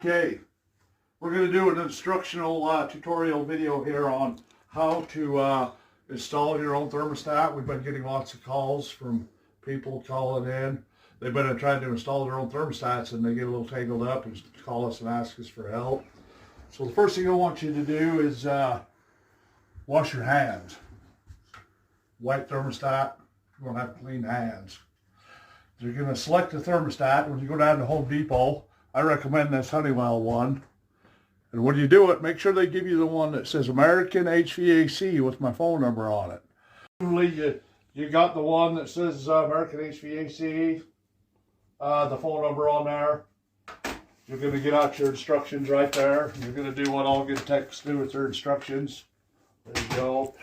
Okay, we're going to do an instructional tutorial video here on how to install your own thermostat. We've been getting lots of calls from people calling in. They've been trying to install their own thermostats and they get a little tangled up and call us and ask us for help. So the first thing I want you to do is wash your hands. White thermostat, you're going to have clean hands. You're going to select the thermostat. When you go down to Home Depot, I recommend this Honeywell one. And when you do it, make sure they give you the one that says American HVAC with my phone number on it. Usually you got the one that says American HVAC, the phone number on there. You're going to get out your instructions right there. You're going to do what all good techs do with their instructions. There you go.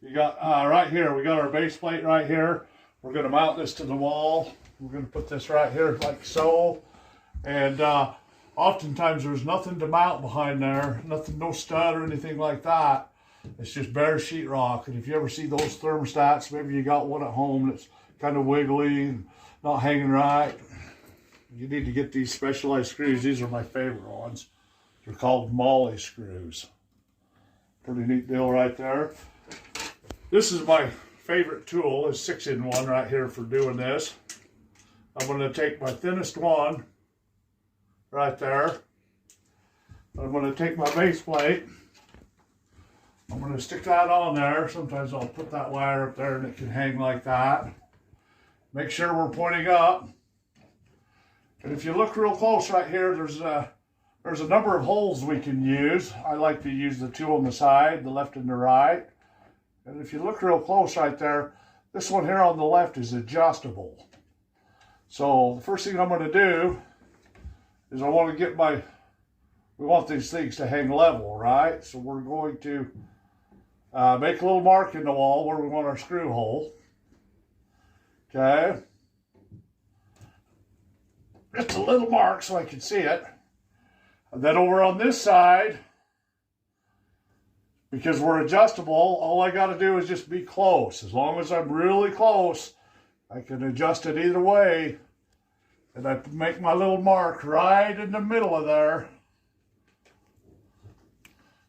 You got right here, we got our base plate right here. We're going to mount this to the wall. We're going to put this right here like so. And oftentimes there's nothing to mount behind there, nothing, no stud or anything like that. It's just bare sheetrock. And if you ever see those thermostats, maybe you got one at home that's kind of wiggly and not hanging right, you need to get these specialized screws. These are my favorite ones. They're called Molly screws. Pretty neat deal right there. This is my favorite tool, is 6-in-1 right here for doing this. I'm going to take my thinnest one right there. I'm going to take my base plate. I'm going to stick that on there. Sometimes I'll put that wire up there and it can hang like that. Make sure we're pointing up. And if you look real close right here, there's a number of holes we can use. I like to use the two on the side, the left and the right. And if you look real close right there, this one here on the left is adjustable. So the first thing I'm going to do is I want to get we want these things to hang level, right? So we're going to make a little mark in the wall where we want our screw hole. Okay. Just a little mark so I can see it. And then over on this side, because we're adjustable, all I got to do is just be close. As long as I'm really close, I can adjust it either way. And I make my little mark right in the middle of there.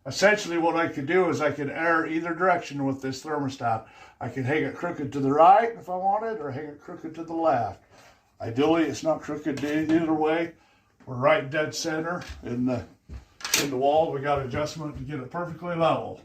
Essentially what I could do is I could err either direction with this thermostat. I could hang it crooked to the right if I wanted, or hang it crooked to the left. Ideally, it's not crooked either way. We're right dead center in the wall. We got adjustment to get it perfectly level.